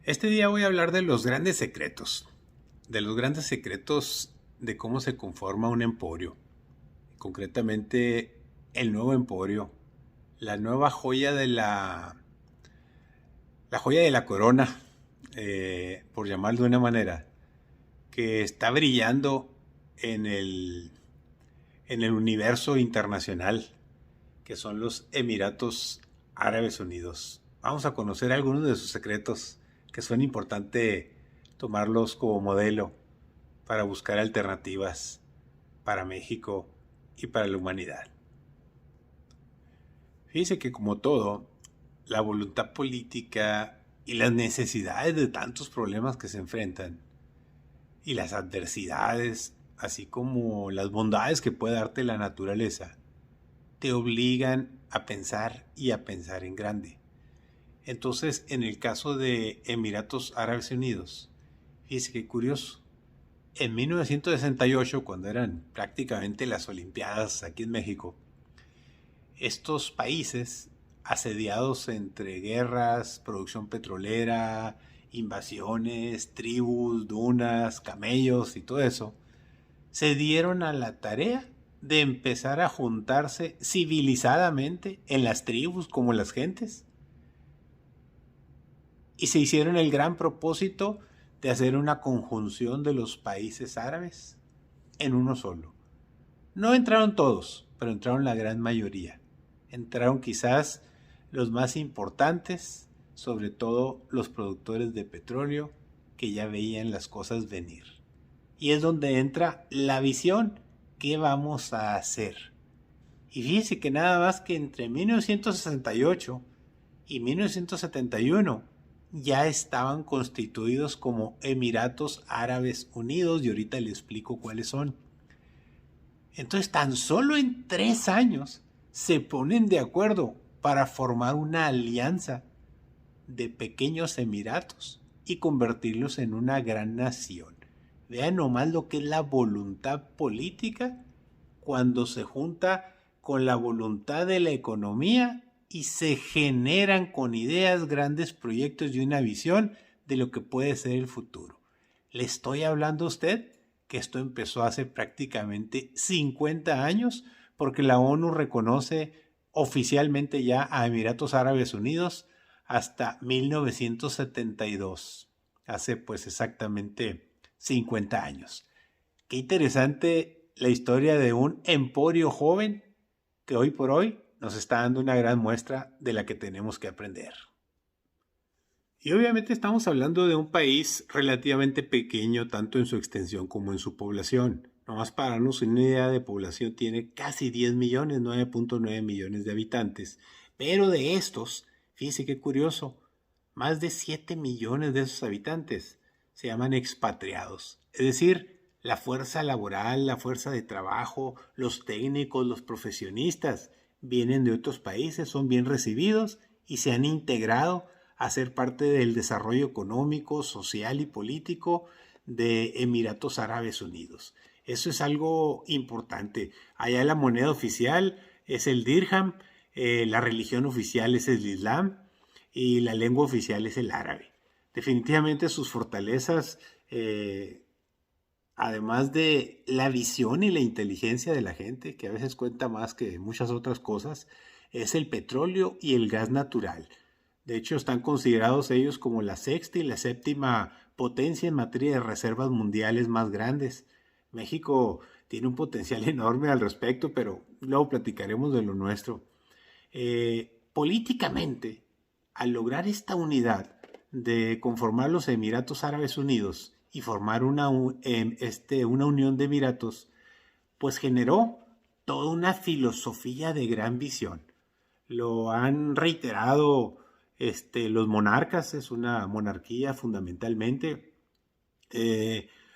Este día voy a hablar de los grandes secretos de cómo se conforma un emporio, concretamente el nuevo emporio, la nueva joya de la joya de la corona, por llamarlo de una manera, que está brillando en en el universo internacional, que son los Emiratos Árabes Unidos. Vamos a conocer algunos de sus secretos que son importantes tomarlos como modelo para buscar alternativas para México y para la humanidad. Fíjese que como todo, la voluntad política y las necesidades de tantos problemas que se enfrentan y las adversidades, así como las bondades que puede darte la naturaleza, te obligan a pensar y a pensar en grande. Entonces, en el caso de Emiratos Árabes Unidos, fíjese qué curioso. En 1968, cuando eran prácticamente las Olimpiadas aquí en México, estos países, asediados entre guerras, producción petrolera, invasiones, tribus, dunas, camellos y todo eso, se dieron a la tarea de empezar a juntarse civilizadamente en las tribus como las gentes y se hicieron el gran propósito de hacer una conjunción de los países árabes en uno solo. No entraron todos, pero entraron la gran mayoría. Entraron quizás los más importantes, sobre todo los productores de petróleo que ya veían las cosas venir. Y es donde entra la visión. ¿Qué vamos a hacer? Y fíjense que nada más que entre 1968 y 1971 ya estaban constituidos como Emiratos Árabes Unidos y ahorita les explico cuáles son. Entonces tan solo en 3 años se ponen de acuerdo para formar una alianza de pequeños emiratos y convertirlos en una gran nación. Vean nomás lo que es la voluntad política cuando se junta con la voluntad de la economía y se generan con ideas grandes proyectos y una visión de lo que puede ser el futuro. ¿Le estoy hablando a usted que esto empezó hace prácticamente 50 años? Porque la ONU reconoce oficialmente ya a Emiratos Árabes Unidos hasta 1972, hace pues exactamente 50 años. Qué interesante la historia de un emporio joven que hoy por hoy nos está dando una gran muestra de la que tenemos que aprender. Y obviamente estamos hablando de un país relativamente pequeño, tanto en su extensión como en su población. Nomás para darnos una idea de población, tiene casi 10 millones, 9.9 millones de habitantes. Pero de estos, fíjese qué curioso, más de 7 millones de esos habitantes se llaman expatriados. Es decir, la fuerza laboral, la fuerza de trabajo, los técnicos, los profesionistas vienen de otros países, son bien recibidos y se han integrado a ser parte del desarrollo económico, social y político de Emiratos Árabes Unidos. Eso es algo importante. Allá la moneda oficial es el dirham, la religión oficial es el Islam y la lengua oficial es el árabe. Definitivamente sus fortalezas, además de la visión y la inteligencia de la gente, que a veces cuenta más que muchas otras cosas, es el petróleo y el gas natural. De hecho, están considerados ellos como la sexta y la séptima potencia en materia de reservas mundiales más grandes. México tiene un potencial enorme al respecto, pero luego platicaremos de lo nuestro. Políticamente, al lograr esta unidad de conformar los Emiratos Árabes Unidos y formar una unión de Emiratos, pues generó toda una filosofía de gran visión. Lo han reiterado los monarcas, es una monarquía fundamentalmente,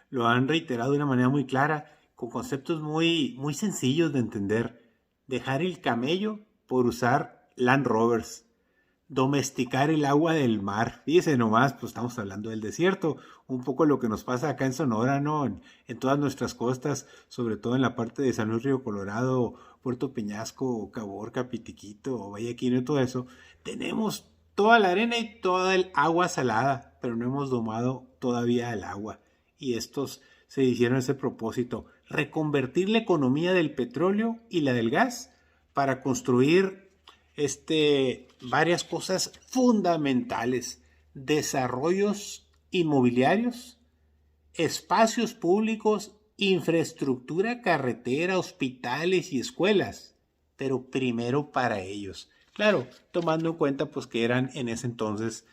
lo han reiterado de una manera muy clara, con conceptos muy sencillos de entender. Dejar el camello por usar Land Rovers. Domesticar el agua del mar. Fíjese nomás, pues estamos hablando del desierto. Un poco lo que nos pasa acá en Sonora, ¿no? En todas nuestras costas, sobre todo en la parte de San Luis Río Colorado, Puerto Peñasco, Caborca, Pitiquito, Valle Quino y todo eso. Tenemos toda la arena y toda el agua salada, pero no hemos domado todavía el agua. Y estos se hicieron ese propósito, reconvertir la economía del petróleo y la del gas para construir varias cosas fundamentales: desarrollos inmobiliarios, espacios públicos, infraestructura carretera, hospitales y escuelas, pero primero para ellos. Claro, tomando en cuenta pues que eran en ese entonces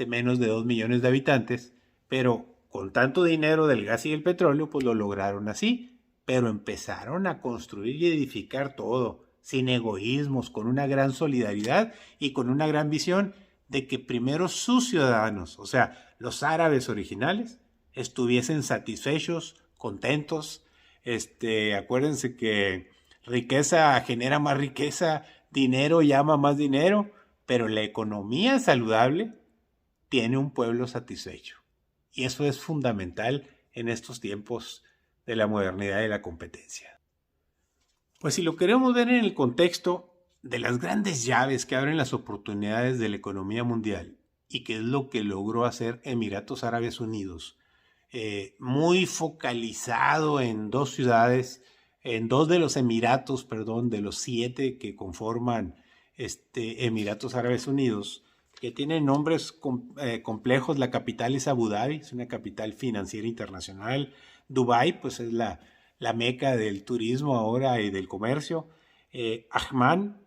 menos de 2 millones de habitantes, pero con tanto dinero del gas y el petróleo pues lo lograron así, pero empezaron a construir y edificar todo, sin egoísmos, con una gran solidaridad y con una gran visión de que primero sus ciudadanos, o sea, los árabes originales, estuviesen satisfechos, contentos. Acuérdense que riqueza genera más riqueza, dinero llama más dinero, pero la economía saludable tiene un pueblo satisfecho. Y eso es fundamental en estos tiempos de la modernidad y la competencia. Pues si lo queremos ver en el contexto de las grandes llaves que abren las oportunidades de la economía mundial, y que es lo que logró hacer Emiratos Árabes Unidos, muy focalizado en dos ciudades, en dos de los Emiratos, de los 7 que conforman Emiratos Árabes Unidos, que tienen nombres complejos. La capital es Abu Dhabi, es una capital financiera internacional. Dubái, pues es la meca del turismo ahora y del comercio. Ajman,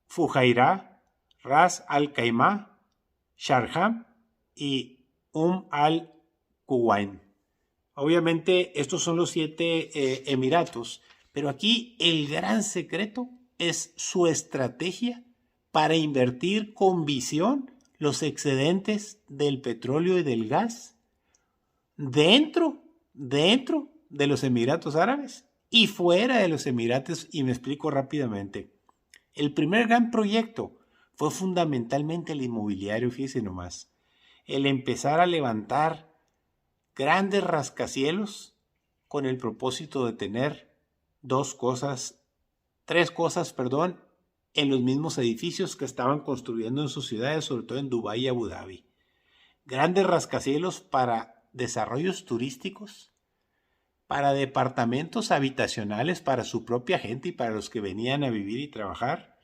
Fujairah, Ras Al Khaimah, Sharjah y Al Quwain. Obviamente estos son los 7 emiratos, pero aquí el gran secreto es su estrategia para invertir con visión los excedentes del petróleo y del gas dentro de los Emiratos Árabes y fuera de los Emiratos, y me explico rápidamente. El primer gran proyecto fue fundamentalmente el inmobiliario, fíjense nomás, el empezar a levantar grandes rascacielos con el propósito de tener tres cosas, en los mismos edificios que estaban construyendo en sus ciudades, sobre todo en Dubái y Abu Dhabi. Grandes rascacielos para desarrollos turísticos, para departamentos habitacionales para su propia gente y para los que venían a vivir y trabajar.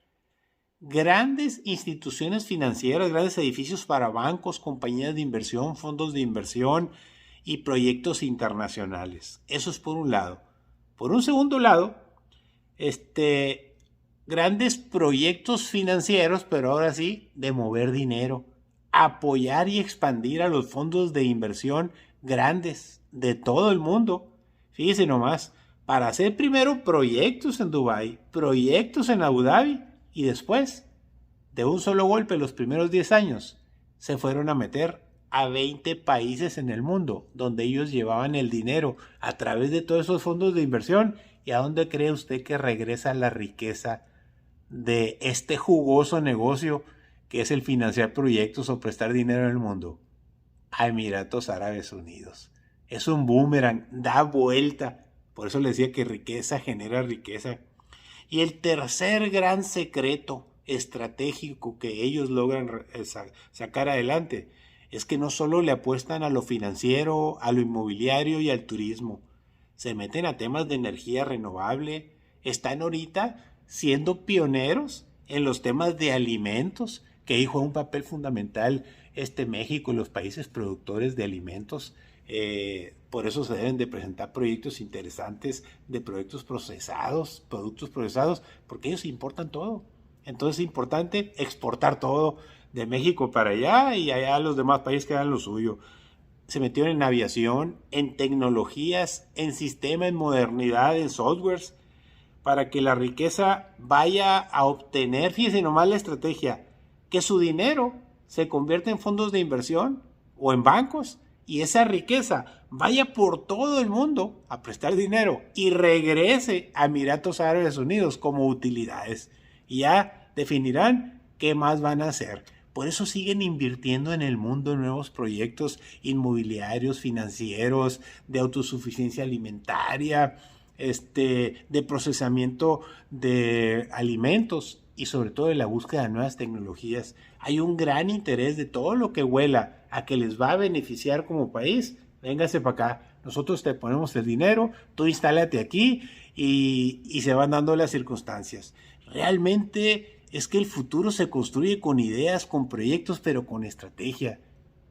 Grandes instituciones financieras, grandes edificios para bancos, compañías de inversión, fondos de inversión y proyectos internacionales. Eso es por un lado. Por un segundo lado, grandes proyectos financieros, pero ahora sí, de mover dinero, apoyar y expandir a los fondos de inversión grandes de todo el mundo. Fíjense nomás, para hacer primero proyectos en Dubái, proyectos en Abu Dhabi, y después, de un solo golpe, los primeros 10 años, se fueron a meter a 20 países en el mundo, donde ellos llevaban el dinero a través de todos esos fondos de inversión. ¿Y a dónde cree usted que regresa la riqueza de este jugoso negocio que es el financiar proyectos o prestar dinero en el mundo? A Emiratos Árabes Unidos. Es un boomerang, da vuelta. Por eso le decía que riqueza genera riqueza. Y el tercer gran secreto estratégico que ellos logran sacar adelante es que no solo le apuestan a lo financiero, a lo inmobiliario y al turismo. Se meten a temas de energía renovable. Están ahorita siendo pioneros en los temas de alimentos, que ahí juega un papel fundamental México y los países productores de alimentos. Por eso se deben de presentar proyectos interesantes de productos procesados, porque ellos importan todo. Entonces es importante exportar todo de México para allá, y allá los demás países que hagan lo suyo. Se metieron en aviación, en tecnologías, en sistema, en modernidad, en softwares, para que la riqueza vaya a obtener, fíjense nomás la estrategia, que su dinero se convierta en fondos de inversión o en bancos, y esa riqueza vaya por todo el mundo a prestar dinero y regrese a Emiratos Árabes Unidos como utilidades. Y ya definirán qué más van a hacer. Por eso siguen invirtiendo en el mundo en nuevos proyectos inmobiliarios, financieros, de autosuficiencia alimentaria, de procesamiento de alimentos y sobre todo de la búsqueda de nuevas tecnologías. Hay un gran interés de todo lo que huela a que les va a beneficiar como país, véngase para acá, nosotros te ponemos el dinero, tú instálate aquí y se van dando las circunstancias. Realmente es que el futuro se construye con ideas, con proyectos, pero con estrategia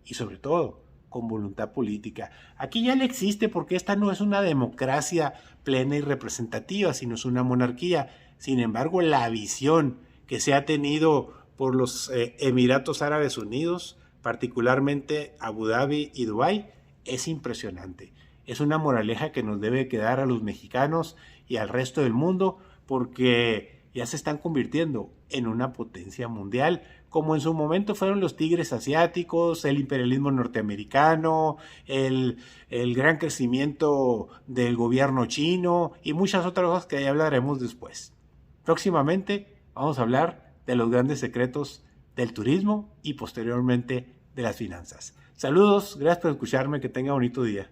y sobre todo con voluntad política. Aquí ya le existe porque esta no es una democracia plena y representativa, sino es una monarquía. Sin embargo, la visión que se ha tenido por los Emiratos Árabes Unidos, particularmente Abu Dhabi y Dubái, es impresionante. Es una moraleja que nos debe quedar a los mexicanos y al resto del mundo porque ya se están convirtiendo en una potencia mundial, como en su momento fueron los tigres asiáticos, el imperialismo norteamericano, el gran crecimiento del gobierno chino y muchas otras cosas que ya hablaremos después. Próximamente vamos a hablar de los grandes secretos del turismo y posteriormente de las finanzas. Saludos, gracias por escucharme, que tenga bonito día.